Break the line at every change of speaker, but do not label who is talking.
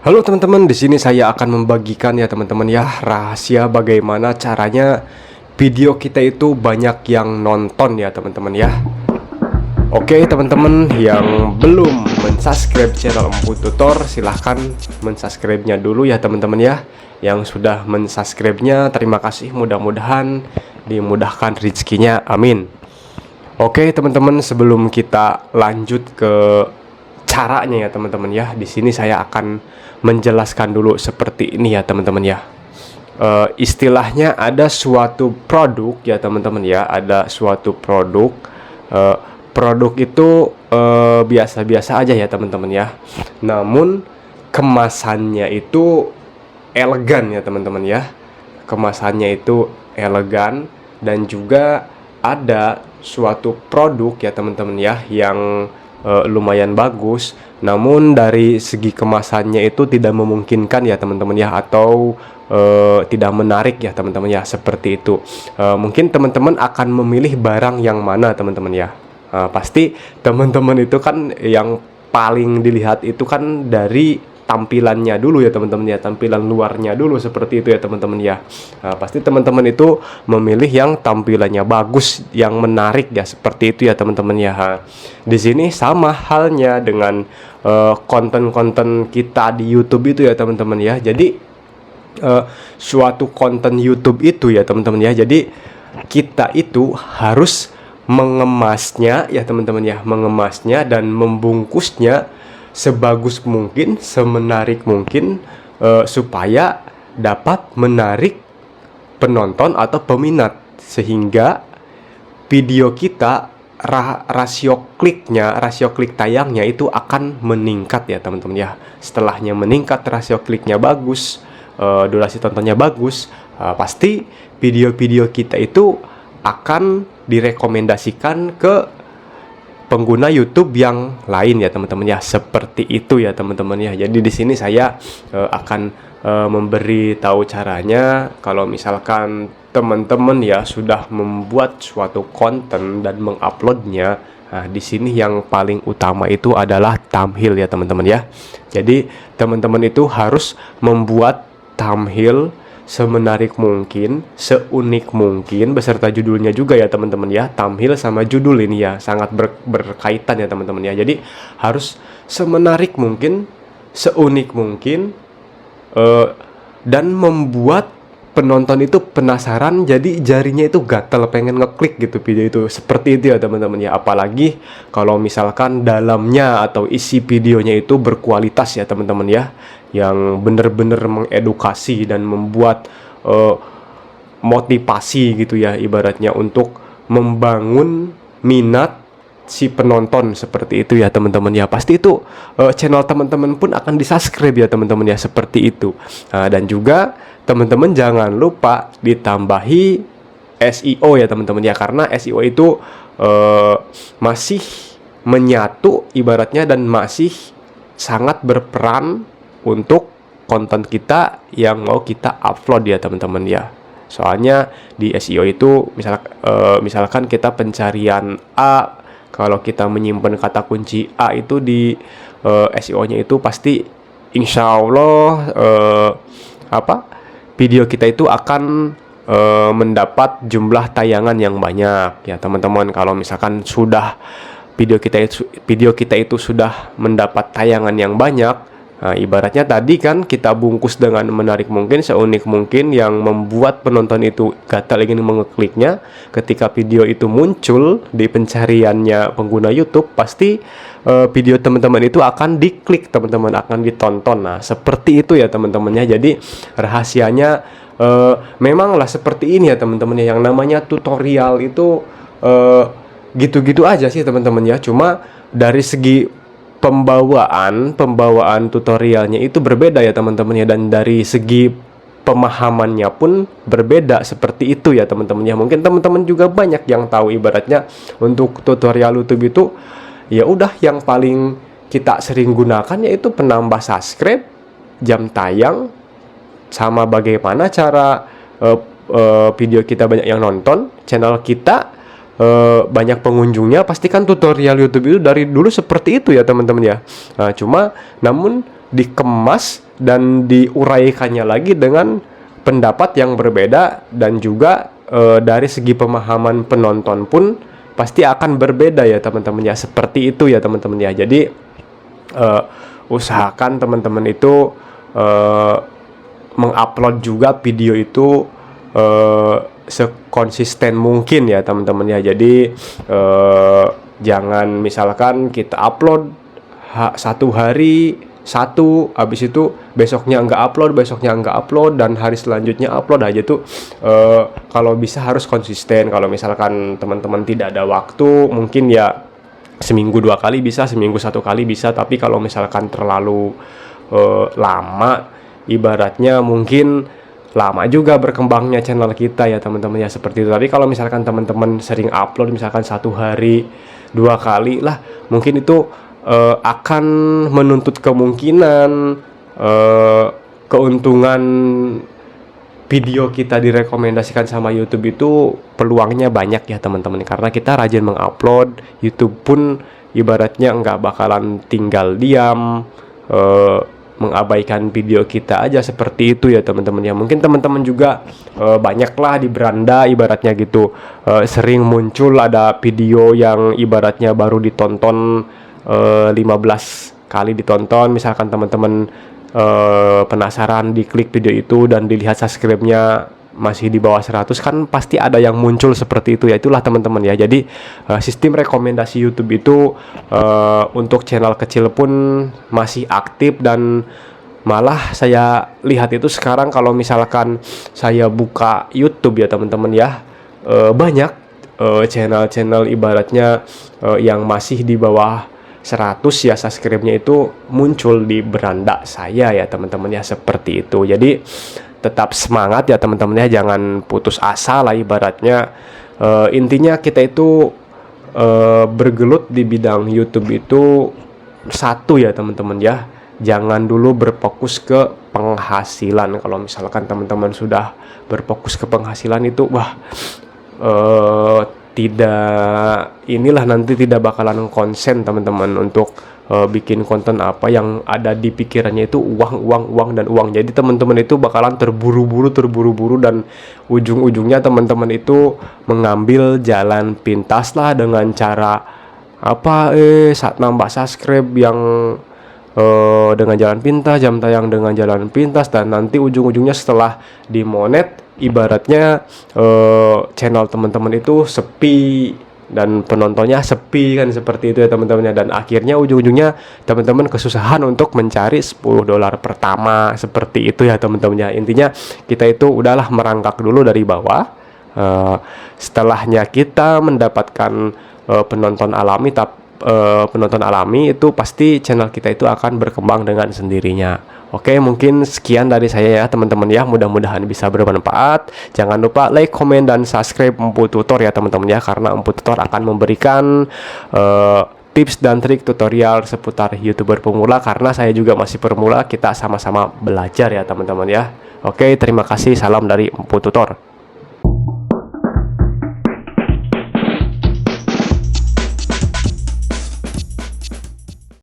Halo teman-teman, di sini saya akan membagikan ya teman-teman ya rahasia bagaimana caranya video kita itu banyak yang nonton ya teman-teman ya. Oke teman-teman yang belum mensubscribe channel Empu Tutor, silahkan mensubscribe-nya dulu ya teman-teman ya. Yang sudah mensubscribe-nya terima kasih, mudah-mudahan dimudahkan rezekinya, amin. Oke teman-teman, sebelum kita lanjut ke caranya ya teman-teman ya, di sini saya akan menjelaskan dulu seperti ini ya teman-teman ya. Istilahnya ada suatu produk ya teman-teman ya, ada suatu produk. Produk itu biasa-biasa aja ya teman-teman ya. Namun kemasannya itu elegan ya teman-teman ya. Kemasannya itu elegan dan juga ada suatu produk ya teman-teman ya yang lumayan bagus, namun dari segi kemasannya itu tidak memungkinkan ya teman-teman ya, atau tidak menarik ya teman-teman ya, seperti itu. Mungkin teman-teman akan memilih barang yang mana teman-teman ya. Pasti teman-teman itu kan yang paling dilihat itu kan dari tampilannya dulu ya teman-teman ya, tampilan luarnya dulu seperti itu ya teman-teman ya. Pasti teman-teman itu memilih yang tampilannya bagus, yang menarik ya, seperti itu ya teman-teman ya. Di sini sama halnya dengan konten-konten kita di YouTube itu ya teman-teman ya. Jadi suatu konten YouTube itu ya teman-teman ya, jadi kita itu harus mengemasnya ya teman-teman ya, mengemasnya dan membungkusnya sebagus mungkin, semenarik mungkin, supaya dapat menarik penonton atau peminat, sehingga video kita rasio klik tayangnya itu akan meningkat ya teman-teman ya. Setelahnya meningkat, rasio kliknya bagus, durasi tontonnya bagus, pasti video-video kita itu akan direkomendasikan ke pengguna YouTube yang lain ya teman-teman ya, seperti itu ya teman-teman ya. Jadi di sini saya akan memberi tahu caranya. Kalau misalkan teman-teman ya sudah membuat suatu konten dan menguploadnya, nah di sini yang paling utama itu adalah thumbnail ya teman-teman ya. Jadi teman-teman itu harus membuat thumbnail semenarik mungkin, seunik mungkin, beserta judulnya juga ya teman-teman ya. Thumbnail sama judul ini ya sangat berkaitan ya teman-teman ya. Jadi harus semenarik mungkin, seunik mungkin, dan membuat penonton itu penasaran, jadi jarinya itu gatel pengen ngeklik gitu video itu, seperti itu ya teman-teman ya. Apalagi kalau misalkan dalamnya atau isi videonya itu berkualitas ya teman-teman ya, yang bener-bener mengedukasi dan membuat motivasi gitu ya, ibaratnya untuk membangun minat si penonton, seperti itu ya teman-teman ya. Pasti itu channel teman-teman pun akan disubscribe ya teman-teman ya, seperti itu. Dan juga teman-teman jangan lupa ditambahi SEO ya teman-teman ya, karena SEO itu masih menyatu ibaratnya dan masih sangat berperan untuk konten kita yang mau kita upload ya teman-teman ya. Soalnya di SEO itu misalkan kita pencarian A, kalau kita menyimpan kata kunci A itu di SEO-nya itu pasti insya Allah video kita itu akan mendapat jumlah tayangan yang banyak ya teman-teman. Kalau misalkan sudah video kita itu sudah mendapat tayangan yang banyak, nah, ibaratnya tadi kan kita bungkus dengan menarik mungkin, seunik mungkin, yang membuat penonton itu gatal ingin mengekliknya. Ketika video itu muncul di pencariannya pengguna YouTube, pasti video teman-teman itu akan diklik, teman-teman akan ditonton. Nah, seperti itu ya teman-teman ya. Jadi rahasianya memanglah seperti ini ya teman-teman ya. Yang namanya tutorial itu gitu-gitu aja sih teman-teman ya. Cuma dari segi pembawaan tutorialnya itu berbeda ya teman-teman ya, dan dari segi pemahamannya pun berbeda, seperti itu ya teman-teman ya. Mungkin teman-teman juga banyak yang tahu ibaratnya untuk tutorial YouTube itu ya udah yang paling kita sering gunakan yaitu penambah subscribe, jam tayang, sama bagaimana cara video kita banyak yang nonton, channel kita banyak pengunjungnya. Pastikan tutorial YouTube itu dari dulu seperti itu ya teman-teman ya. Namun dikemas dan diuraikannya lagi dengan pendapat yang berbeda, dan juga dari segi pemahaman penonton pun pasti akan berbeda ya teman-teman ya, seperti itu ya teman-teman ya. Jadi usahakan teman-teman itu mengupload juga video itu sekonsisten mungkin ya teman-teman ya. Jadi jangan misalkan kita upload satu hari satu, habis itu besoknya nggak upload, dan hari selanjutnya upload aja tuh. Kalau bisa harus konsisten. Kalau misalkan teman-teman tidak ada waktu, mungkin ya seminggu 2 kali bisa, seminggu 1 kali bisa. Tapi kalau misalkan terlalu lama, ibaratnya mungkin lama juga berkembangnya channel kita ya teman-teman ya, seperti itu. Tapi kalau misalkan teman-teman sering upload, misalkan 1 hari 2 kali lah, mungkin itu akan menuntut kemungkinan keuntungan video kita direkomendasikan sama YouTube itu peluangnya banyak ya teman-teman, karena kita rajin mengupload. YouTube pun ibaratnya nggak bakalan tinggal diam mengabaikan video kita aja, seperti itu ya teman-teman ya. Mungkin teman-teman juga banyaklah di beranda ibaratnya gitu, sering muncul ada video yang ibaratnya baru ditonton 15 kali ditonton. Misalkan teman-teman penasaran, diklik video itu dan dilihat subscribe-nya masih di bawah 100, kan pasti ada yang muncul seperti itu ya. Itulah teman-teman ya. Jadi sistem rekomendasi YouTube itu untuk channel kecil pun masih aktif, dan malah saya lihat itu sekarang kalau misalkan saya buka YouTube ya teman-teman ya, banyak channel-channel ibaratnya yang masih di bawah 100 ya subscribe-nya itu muncul di beranda saya ya teman-teman ya, seperti itu. Jadi tetap semangat ya teman-teman ya, jangan putus asa lah ibaratnya. Intinya kita itu bergelut di bidang YouTube itu satu ya teman-teman ya, jangan dulu berfokus ke penghasilan. Kalau misalkan teman-teman sudah berfokus ke penghasilan itu nanti tidak bakalan konsen teman-teman untuk bikin konten. Apa yang ada di pikirannya itu uang dan uang. Jadi teman-teman itu bakalan terburu-buru, dan ujung-ujungnya teman-teman itu mengambil jalan pintas lah, dengan cara saat nambah subscribe yang dengan jalan pintas, jam tayang dengan jalan pintas, dan nanti ujung-ujungnya setelah dimonet ibaratnya channel teman-teman itu sepi dan penontonnya sepi kan, seperti itu ya teman-teman ya. Dan akhirnya ujung-ujungnya teman-teman kesusahan untuk mencari $10 pertama, seperti itu ya teman-teman ya. Intinya kita itu udahlah merangkak dulu dari bawah, setelahnya kita mendapatkan penonton alami itu pasti channel kita itu akan berkembang dengan sendirinya. Oke, mungkin sekian dari saya ya teman-teman ya, mudah-mudahan bisa bermanfaat. Jangan lupa like, komen, dan subscribe Empu Tutor ya teman-teman ya, karena Empu Tutor akan memberikan tips dan trik tutorial seputar YouTuber pemula, karena saya juga masih pemula, kita sama-sama belajar ya teman-teman ya. Oke, terima kasih, salam dari Empu Tutor.